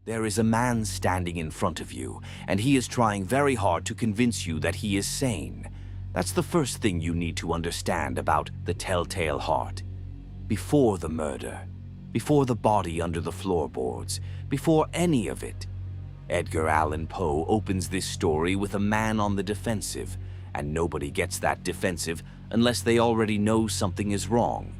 There is a man standing in front of you, and he is trying very hard to convince you that he is sane. That's the first thing you need to understand about the telltale heart. Before the murder, before the body under the floorboards, before any of it, Edgar Allan Poe opens this story with a man on the defensive, and nobody gets that defensive unless they already know something is wrong.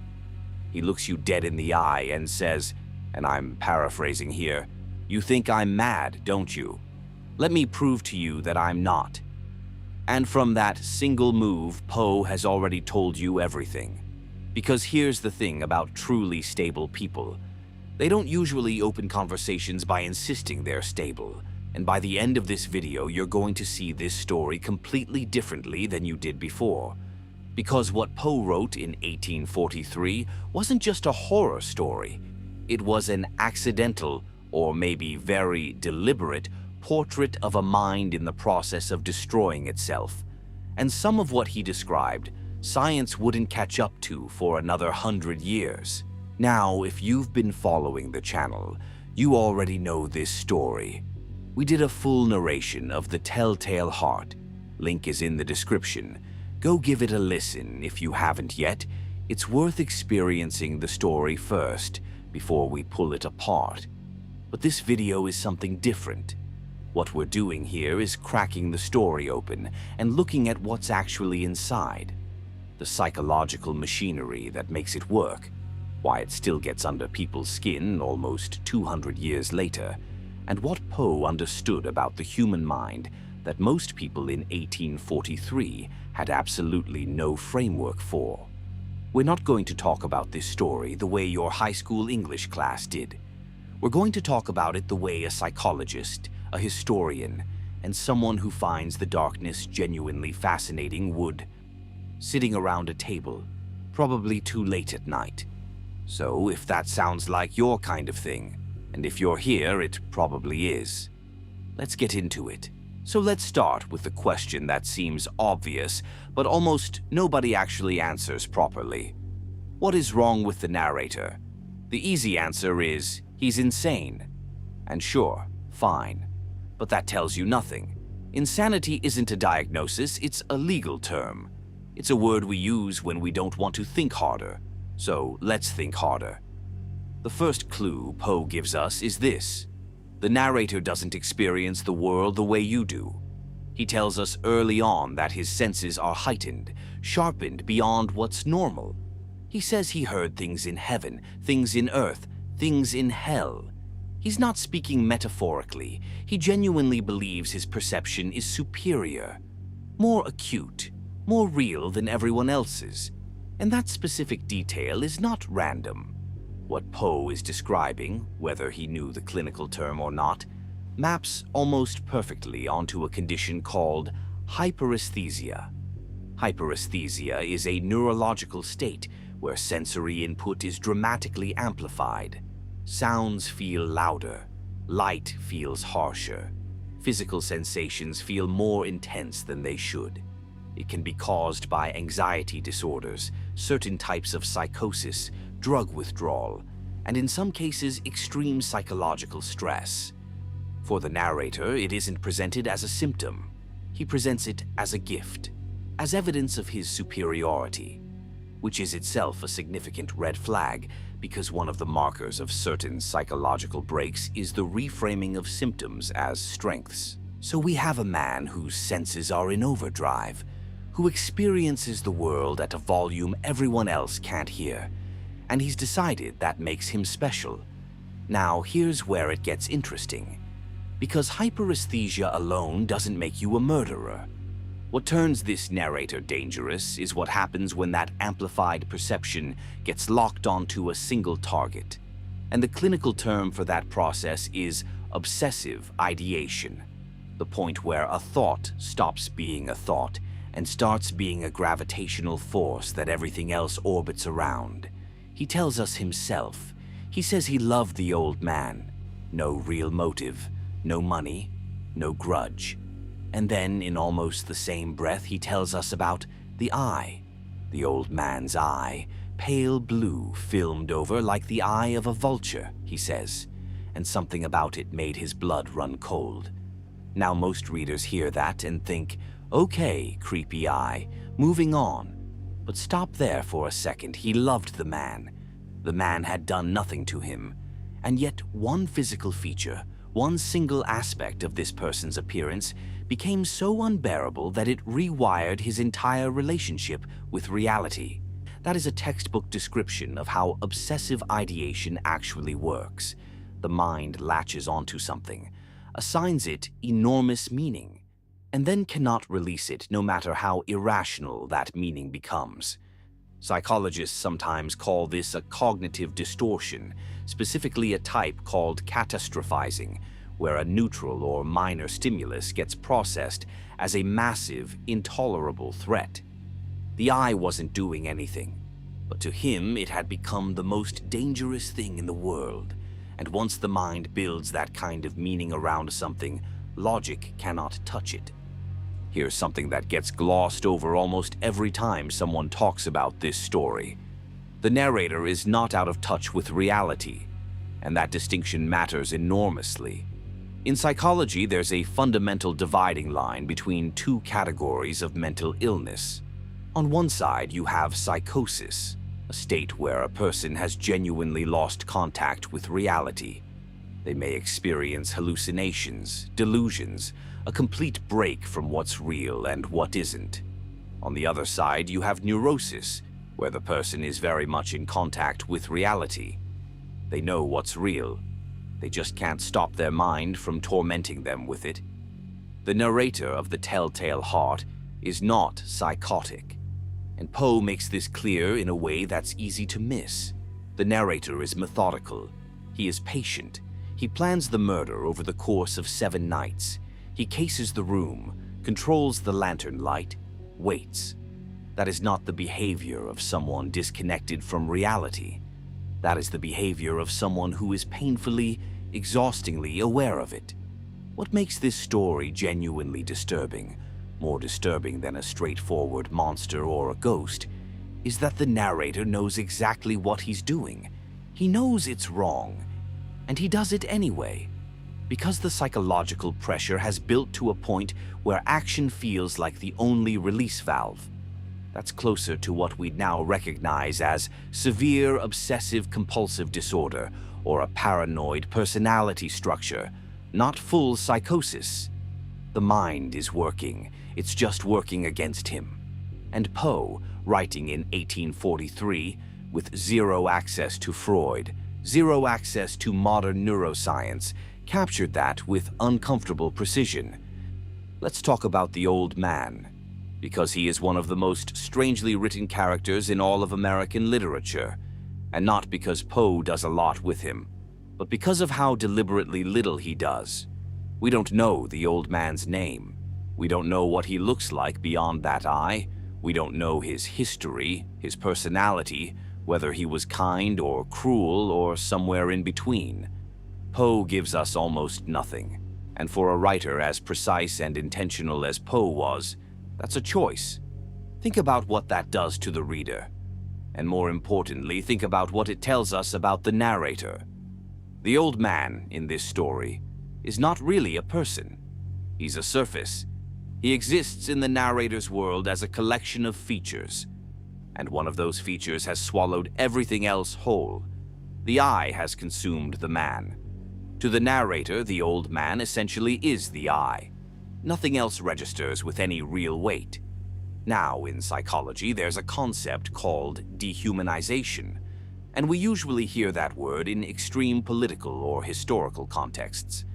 He looks you dead in the eye and says, and I'm paraphrasing here, "You think I'm mad, don't you? Let me prove to you that I'm not." And from that single move, Poe has already told you everything. Because here's the thing about truly stable people. They don't usually open conversations by insisting they're stable. And by the end of this video, you're going to see this story completely differently than you did before. Because what Poe wrote in 1843 wasn't just a horror story. It was an accidental, or maybe very deliberate, portrait of a mind in the process of destroying itself. And some of what he described, science wouldn't catch up to for another 100 years. Now, if you've been following the channel, you already know this story. We did a full narration of The Telltale Heart. Link is in the description. Go give it a listen if you haven't yet. It's worth experiencing the story first before we pull it apart. But this video is something different. What we're doing here is cracking the story open and looking at what's actually inside. The psychological machinery that makes it work, why it still gets under people's skin almost 200 years later, and what Poe understood about the human mind that most people in 1843 had absolutely no framework for. We're not going to talk about this story the way your high school English class did. We're going to talk about it the way a psychologist, a historian, and someone who finds the darkness genuinely fascinating would, sitting around a table, probably too late at night. So if that sounds like your kind of thing, and if you're here, it probably is. Let's get into it. So let's start with the question that seems obvious, but almost nobody actually answers properly. What is wrong with the narrator? The easy answer is, he's insane. And sure, fine. But that tells you nothing. Insanity isn't a diagnosis, it's a legal term. It's a word we use when we don't want to think harder. So let's think harder. The first clue Poe gives us is this. The narrator doesn't experience the world the way you do. He tells us early on that his senses are heightened, sharpened beyond what's normal. He says he heard things in heaven, things in earth, things in hell. He's not speaking metaphorically. He genuinely believes his perception is superior, more acute, more real than everyone else's. And that specific detail is not random. What Poe is describing, whether he knew the clinical term or not, maps almost perfectly onto a condition called hyperesthesia. Hyperesthesia is a neurological state where sensory input is dramatically amplified. Sounds feel louder, light feels harsher, physical sensations feel more intense than they should. It can be caused by anxiety disorders, certain types of psychosis, drug withdrawal, and in some cases extreme psychological stress. For the narrator, it isn't presented as a symptom. He presents it as a gift, as evidence of his superiority, which is itself a significant red flag because one of the markers of certain psychological breaks is the reframing of symptoms as strengths. So we have a man whose senses are in overdrive, who experiences the world at a volume everyone else can't hear, and he's decided that makes him special. Now, here's where it gets interesting. Because hyperesthesia alone doesn't make you a murderer. What turns this narrator dangerous is what happens when that amplified perception gets locked onto a single target. And the clinical term for that process is obsessive ideation, the point where a thought stops being a thought and starts being a gravitational force that everything else orbits around. He tells us himself. He says he loved the old man. No real motive, no money, no grudge. And then, in almost the same breath, he tells us about the eye. The old man's eye, pale blue, filmed over like the eye of a vulture, he says. and something about it made his blood run cold. Now most readers hear that and think, okay, creepy eye, moving on. But stop there for a second. He loved the man. The man had done nothing to him. And yet one physical feature, one single aspect of this person's appearance became so unbearable that it rewired his entire relationship with reality. That is a textbook description of how obsessive ideation actually works. The mind latches onto something, assigns it enormous meaning, and then cannot release it no matter how irrational that meaning becomes. Psychologists sometimes call this a cognitive distortion, specifically a type called catastrophizing, where a neutral or minor stimulus gets processed as a massive, intolerable threat. The eye wasn't doing anything, but to him it had become the most dangerous thing in the world. And once the mind builds that kind of meaning around something, logic cannot touch it. Here's something that gets glossed over almost every time someone talks about this story. The narrator is not out of touch with reality, and that distinction matters enormously. In psychology, there's a fundamental dividing line between two categories of mental illness. On one side, you have psychosis, a state where a person has genuinely lost contact with reality. They may experience hallucinations, delusions, a complete break from what's real and what isn't. On the other side, you have neurosis, where the person is very much in contact with reality. They know what's real. They just can't stop their mind from tormenting them with it. The narrator of The Telltale Heart is not psychotic, and Poe makes this clear in a way that's easy to miss. The narrator is methodical. He is patient. He plans the murder over the course of 7 nights. He cases the room, controls the lantern light, waits. That is not the behavior of someone disconnected from reality. That is the behavior of someone who is painfully, exhaustingly aware of it. What makes this story genuinely disturbing, more disturbing than a straightforward monster or a ghost, is that the narrator knows exactly what he's doing. He knows it's wrong, and he does it anyway, because the psychological pressure has built to a point where action feels like the only release valve. That's closer to what we'd now recognize as severe obsessive-compulsive disorder or a paranoid personality structure, not full psychosis. The mind is working. It's just working against him. And Poe, writing in 1843, with zero access to Freud, zero access to modern neuroscience, captured that with uncomfortable precision. Let's talk about the old man, because he is one of the most strangely written characters in all of American literature, and not because Poe does a lot with him, but because of how deliberately little he does. We don't know the old man's name. We don't know what he looks like beyond that eye. We don't know his history, his personality, whether he was kind or cruel or somewhere in between. Poe gives us almost nothing, and for a writer as precise and intentional as Poe was, that's a choice. Think about what that does to the reader, and more importantly, think about what it tells us about the narrator. The old man in this story is not really a person. He's a surface. He exists in the narrator's world as a collection of features, and one of those features has swallowed everything else whole. The eye has consumed the man. To the narrator, the old man essentially is the eye. Nothing else registers with any real weight. Now, in psychology, there's a concept called dehumanization, and we usually hear that word in extreme political or historical contexts.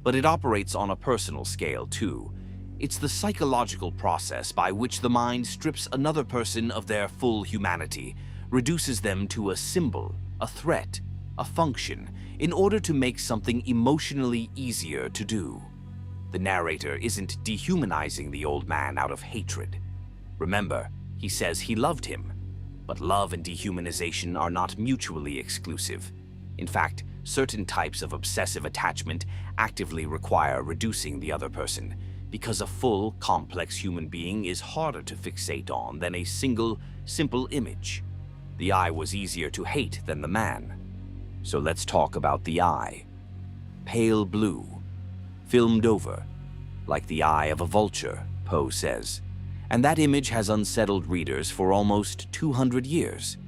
But it operates on a personal scale, too. It's the psychological process by which the mind strips another person of their full humanity, reduces them to a symbol, a threat, a function, in order to make something emotionally easier to do. The narrator isn't dehumanizing the old man out of hatred. Remember, he says he loved him. But love and dehumanization are not mutually exclusive. In fact, certain types of obsessive attachment actively require reducing the other person, because a full, complex human being is harder to fixate on than a single, simple image. The eye was easier to hate than the man. So let's talk about the eye. pale blue, filmed over, like the eye of a vulture, Poe says. And that image has unsettled readers for almost 200 years.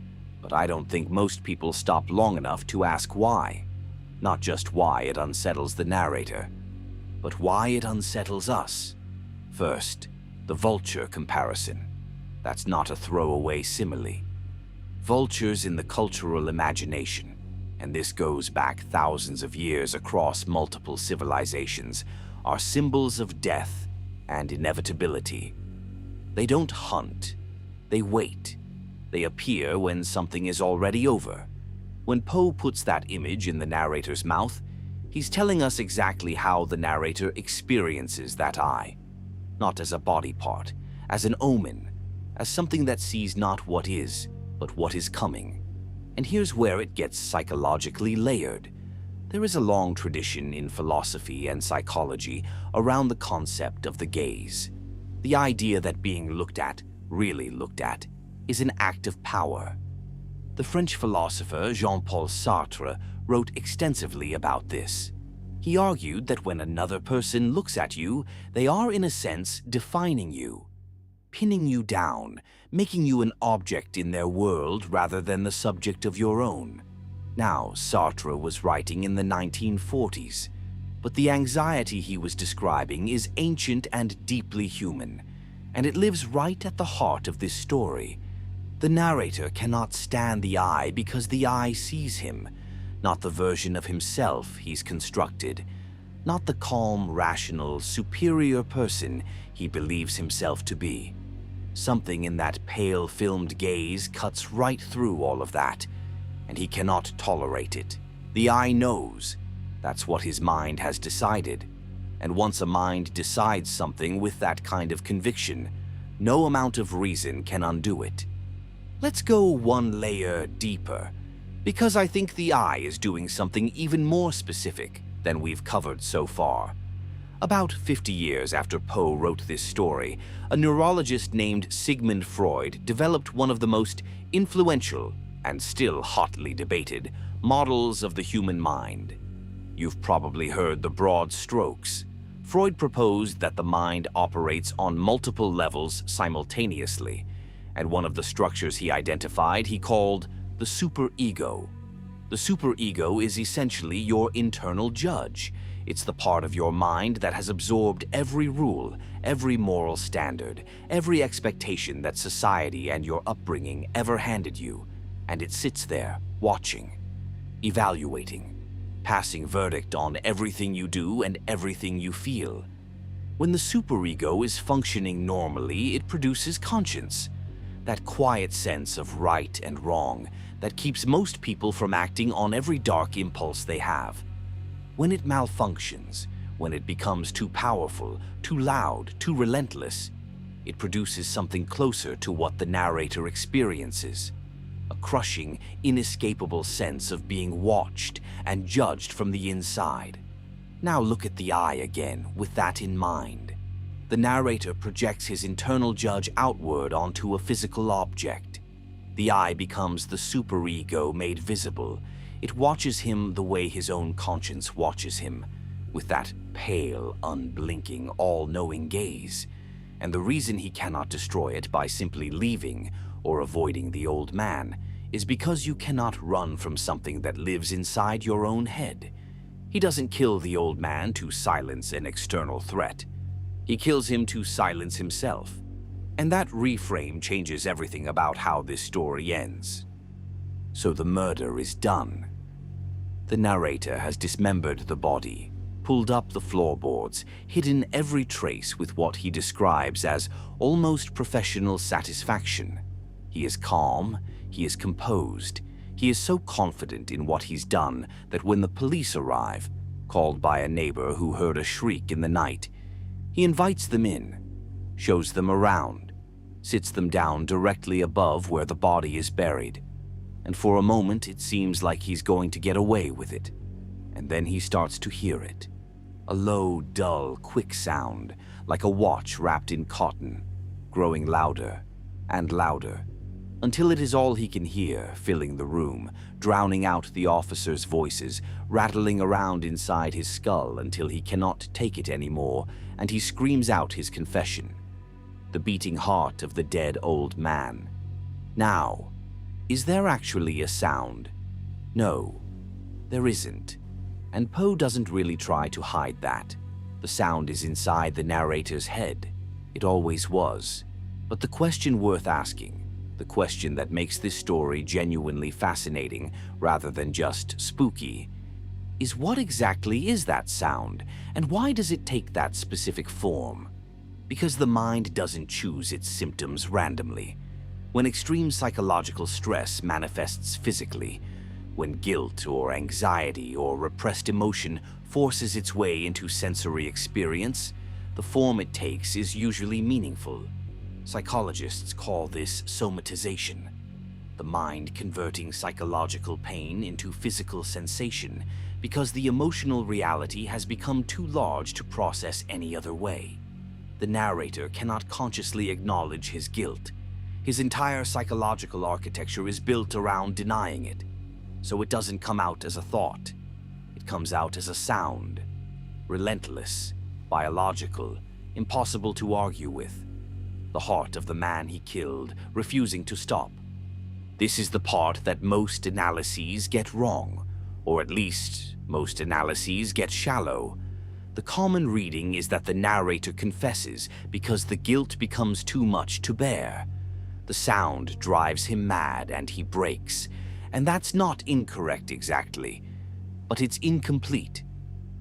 But I don't think most people stop long enough to ask why. Not just why it unsettles the narrator, but why it unsettles us. First, the vulture comparison. That's not a throwaway simile. Vultures in the cultural imagination, and this goes back thousands of years across multiple civilizations, are symbols of death and inevitability. They don't hunt, they wait. They appear when something is already over. When Poe puts that image in the narrator's mouth, he's telling us exactly how the narrator experiences that eye. Not as a body part, as an omen, as something that sees not what is, but what is coming. And here's where it gets psychologically layered. There is a long tradition in philosophy and psychology around the concept of the gaze. The idea that being looked at, really looked at, is an act of power. The French philosopher Jean-Paul Sartre wrote extensively about this. He argued that when another person looks at you, they are in a sense defining you, pinning you down, making you an object in their world rather than the subject of your own. Now, Sartre was writing in the 1940s, but the anxiety he was describing is ancient and deeply human, and it lives right at the heart of this story. The narrator cannot stand the eye because the eye sees him, not the version of himself he's constructed, not the calm, rational, superior person he believes himself to be. Something in that pale filmed gaze cuts right through all of that, and he cannot tolerate it. The eye knows. That's what his mind has decided. And once a mind decides something with that kind of conviction, no amount of reason can undo it. Let's go one layer deeper, because I think the eye is doing something even more specific than we've covered so far. About 50 years after Poe wrote this story, a neurologist named Sigmund Freud developed one of the most influential and still hotly debated models of the human mind. You've probably heard the broad strokes. Freud proposed that the mind operates on multiple levels simultaneously, and one of the structures he identified he called the superego. The superego is essentially your internal judge. It's the part of your mind that has absorbed every rule, every moral standard, every expectation that society and your upbringing ever handed you, and it sits there, watching, evaluating, passing verdict on everything you do and everything you feel. When the superego is functioning normally, it produces conscience, that quiet sense of right and wrong that keeps most people from acting on every dark impulse they have. When it malfunctions, when it becomes too powerful, too loud, too relentless, it produces something closer to what the narrator experiences. A crushing, inescapable sense of being watched and judged from the inside. Now look at the eye again with that in mind. The narrator projects his internal judge outward onto a physical object. The eye becomes the superego made visible. It watches him the way his own conscience watches him, with that pale, unblinking, all-knowing gaze. And the reason he cannot destroy it by simply leaving or avoiding the old man is because you cannot run from something that lives inside your own head. He doesn't kill the old man to silence an external threat. He kills him to silence himself. And that reframe changes everything about how this story ends. So the murder is done. The narrator has dismembered the body, pulled up the floorboards, hidden every trace with what he describes as almost professional satisfaction. He is calm, he is composed, he is so confident in what he's done that when the police arrive, called by a neighbor who heard a shriek in the night, he invites them in, shows them around, sits them down directly above where the body is buried, and for a moment it seems like he's going to get away with it. And then he starts to hear it. A low, dull, quick sound, like a watch wrapped in cotton, growing louder and louder, until it is all he can hear, filling the room, drowning out the officers' voices, rattling around inside his skull until he cannot take it anymore, and he screams out his confession. The beating heart of the dead old man. Now, is there actually a sound? No, there isn't. And Poe doesn't really try to hide that. The sound is inside the narrator's head. It always was. But the question worth asking, the question that makes this story genuinely fascinating rather than just spooky, is what exactly is that sound, and why does it take that specific form? Because the mind doesn't choose its symptoms randomly. When extreme psychological stress manifests physically, when guilt or anxiety or repressed emotion forces its way into sensory experience, the form it takes is usually meaningful. Psychologists call this somatization, the mind converting psychological pain into physical sensation because the emotional reality has become too large to process any other way. The narrator cannot consciously acknowledge his guilt. His entire psychological architecture is built around denying it, so it doesn't come out as a thought. It comes out as a sound, relentless, biological, impossible to argue with. The heart of the man he killed, refusing to stop. This is the part that most analyses get wrong, or at least most analyses get shallow. The common reading is that the narrator confesses because the guilt becomes too much to bear. The sound drives him mad and he breaks, and that's not incorrect exactly, but it's incomplete,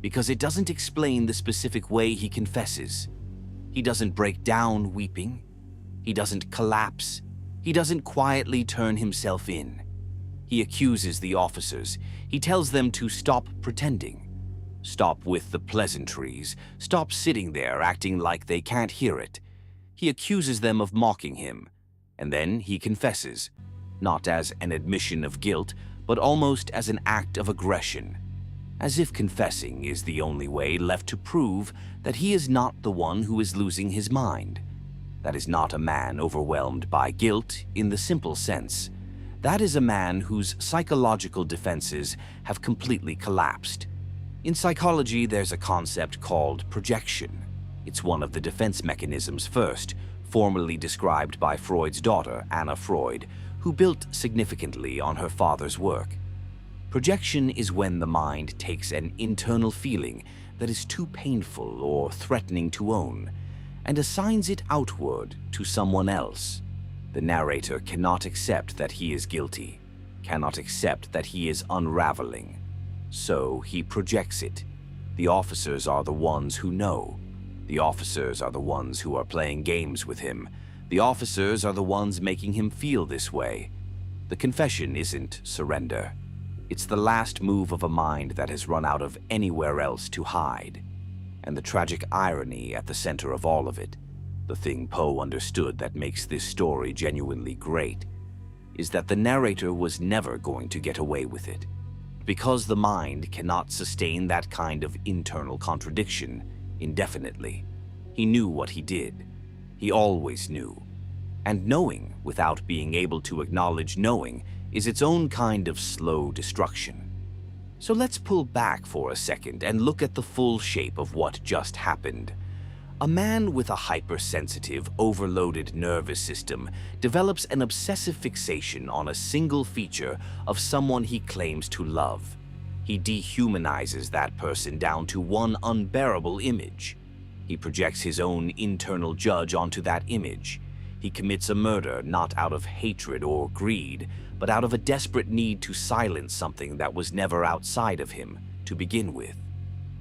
because it doesn't explain the specific way he confesses. He doesn't break down weeping. He doesn't collapse. He doesn't quietly turn himself in. He accuses the officers. He tells them to stop pretending. Stop with the pleasantries. Stop sitting there acting like they can't hear it. He accuses them of mocking him, and then he confesses, not as an admission of guilt, but almost as an act of aggression, as if confessing is the only way left to prove that he is not the one who is losing his mind. That is not a man overwhelmed by guilt in the simple sense. That is a man whose psychological defenses have completely collapsed. In psychology, there's a concept called projection. It's one of the defense mechanisms first, formally described by Freud's daughter, Anna Freud, who built significantly on her father's work. Projection is when the mind takes an internal feeling that is too painful or threatening to own and assigns it outward to someone else. The narrator cannot accept that he is guilty, cannot accept that he is unraveling. So he projects it. The officers are the ones who know. The officers are the ones who are playing games with him. The officers are the ones making him feel this way. The confession isn't surrender. It's the last move of a mind that has run out of anywhere else to hide. And the tragic irony at the center of all of it, the thing Poe understood that makes this story genuinely great, is that the narrator was never going to get away with it. Because the mind cannot sustain that kind of internal contradiction indefinitely. He knew what he did. He always knew. And knowing without being able to acknowledge knowing is its own kind of slow destruction. So let's pull back for a second and look at the full shape of what just happened. A man with a hypersensitive, overloaded nervous system develops an obsessive fixation on a single feature of someone he claims to love. He dehumanizes that person down to one unbearable image. He projects his own internal judge onto that image. He commits a murder not out of hatred or greed, but out of a desperate need to silence something that was never outside of him to begin with.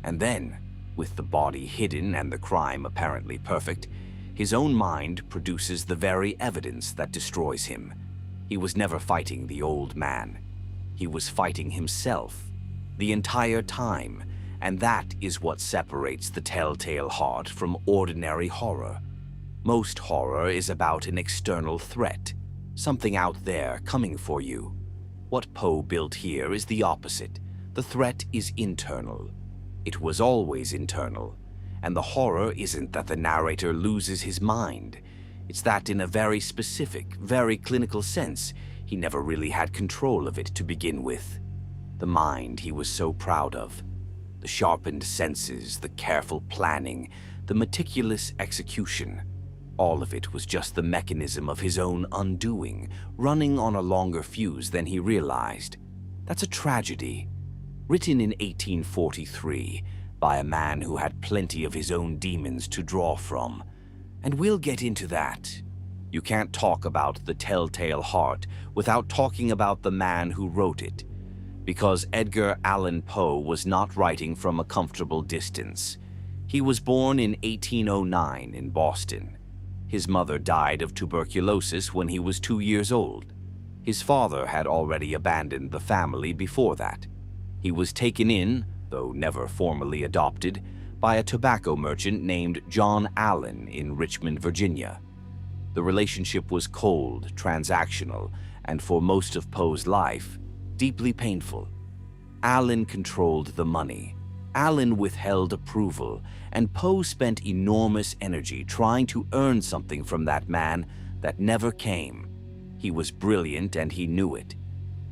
And then, with the body hidden and the crime apparently perfect, his own mind produces the very evidence that destroys him. He was never fighting the old man. He was fighting himself the entire time, and that is what separates the telltale heart from ordinary horror. Most horror is about an external threat, something out there coming for you. What Poe built here is the opposite. The threat is internal. It was always internal, and the horror isn't that the narrator loses his mind. It's that in a very specific, very clinical sense, he never really had control of it to begin with. The mind he was so proud of. The sharpened senses, the careful planning, the meticulous execution. All of it was just the mechanism of his own undoing, running on a longer fuse than he realized. That's a tragedy. Written in 1843 by a man who had plenty of his own demons to draw from. And we'll get into that. You can't talk about The Telltale Heart without talking about the man who wrote it. Because Edgar Allan Poe was not writing from a comfortable distance. He was born in 1809 in Boston. His mother died of tuberculosis when he was 2 years old. His father had already abandoned the family before that. He was taken in, though never formally adopted, by a tobacco merchant named John Allen in Richmond, Virginia. The relationship was cold, transactional, and for most of Poe's life, deeply painful. Allen controlled the money. Allen withheld approval, and Poe spent enormous energy trying to earn something from that man that never came. He was brilliant and he knew it.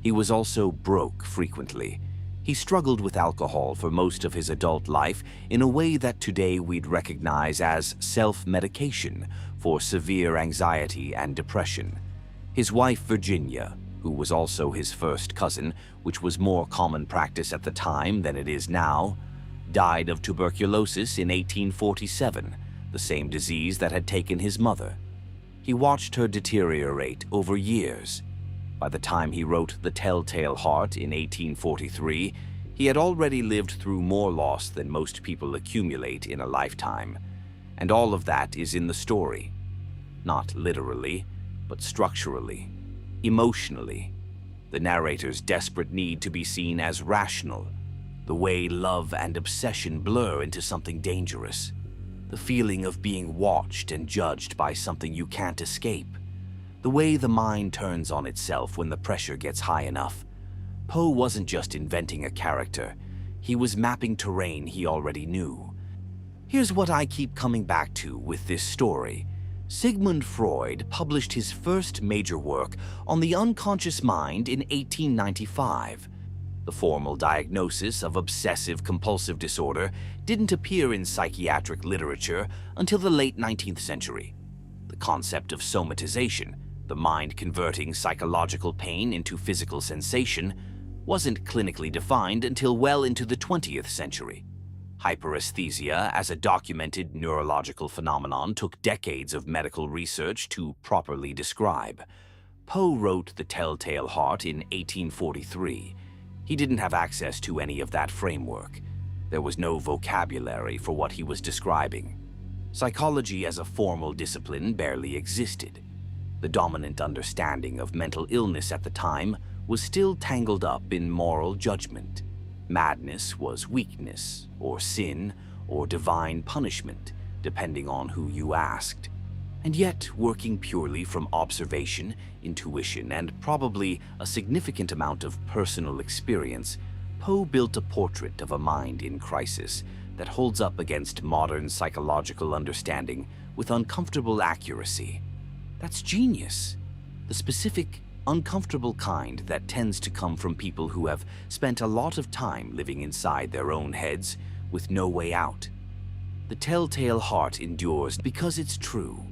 He was also broke frequently. He struggled with alcohol for most of his adult life in a way that today we'd recognize as self-medication for severe anxiety and depression. His wife, Virginia, who was also his first cousin, which was more common practice at the time than it is now, died of tuberculosis in 1847, the same disease that had taken his mother. He watched her deteriorate over years. By the time he wrote The Telltale Heart in 1843, he had already lived through more loss than most people accumulate in a lifetime. And all of that is in the story. Not literally, but structurally, emotionally. The narrator's desperate need to be seen as rational. The way love and obsession blur into something dangerous. The feeling of being watched and judged by something you can't escape. The way the mind turns on itself when the pressure gets high enough. Poe wasn't just inventing a character. He was mapping terrain he already knew. Here's what I keep coming back to with this story. Sigmund Freud published his first major work on the unconscious mind in 1895. The formal diagnosis of obsessive-compulsive disorder didn't appear in psychiatric literature until the late 19th century. The concept of somatization, the mind converting psychological pain into physical sensation, wasn't clinically defined until well into the 20th century. Hyperesthesia, as a documented neurological phenomenon, took decades of medical research to properly describe. Poe wrote The Telltale Heart in 1843. He didn't have access to any of that framework. There was no vocabulary for what he was describing. Psychology as a formal discipline barely existed. The dominant understanding of mental illness at the time was still tangled up in moral judgment. Madness was weakness, or sin, or divine punishment, depending on who you asked. And yet, working purely from observation, intuition, and probably a significant amount of personal experience, Poe built a portrait of a mind in crisis that holds up against modern psychological understanding with uncomfortable accuracy. That's genius. The specific, uncomfortable kind that tends to come from people who have spent a lot of time living inside their own heads with no way out. The Telltale Heart endures because it's true.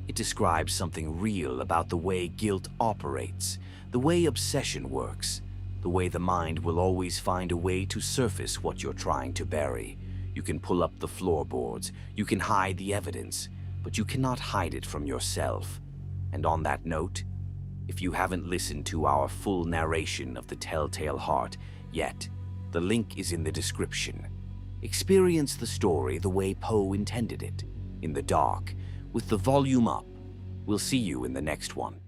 It describes something real about the way guilt operates, the way obsession works, the way the mind will always find a way to surface what you're trying to bury. You can pull up the floorboards, you can hide the evidence, but you cannot hide it from yourself. And on that note, if you haven't listened to our full narration of The Telltale Heart yet, the link is in the description. Experience the story the way Poe intended it, in the dark, with the volume up. We'll see you in the next one.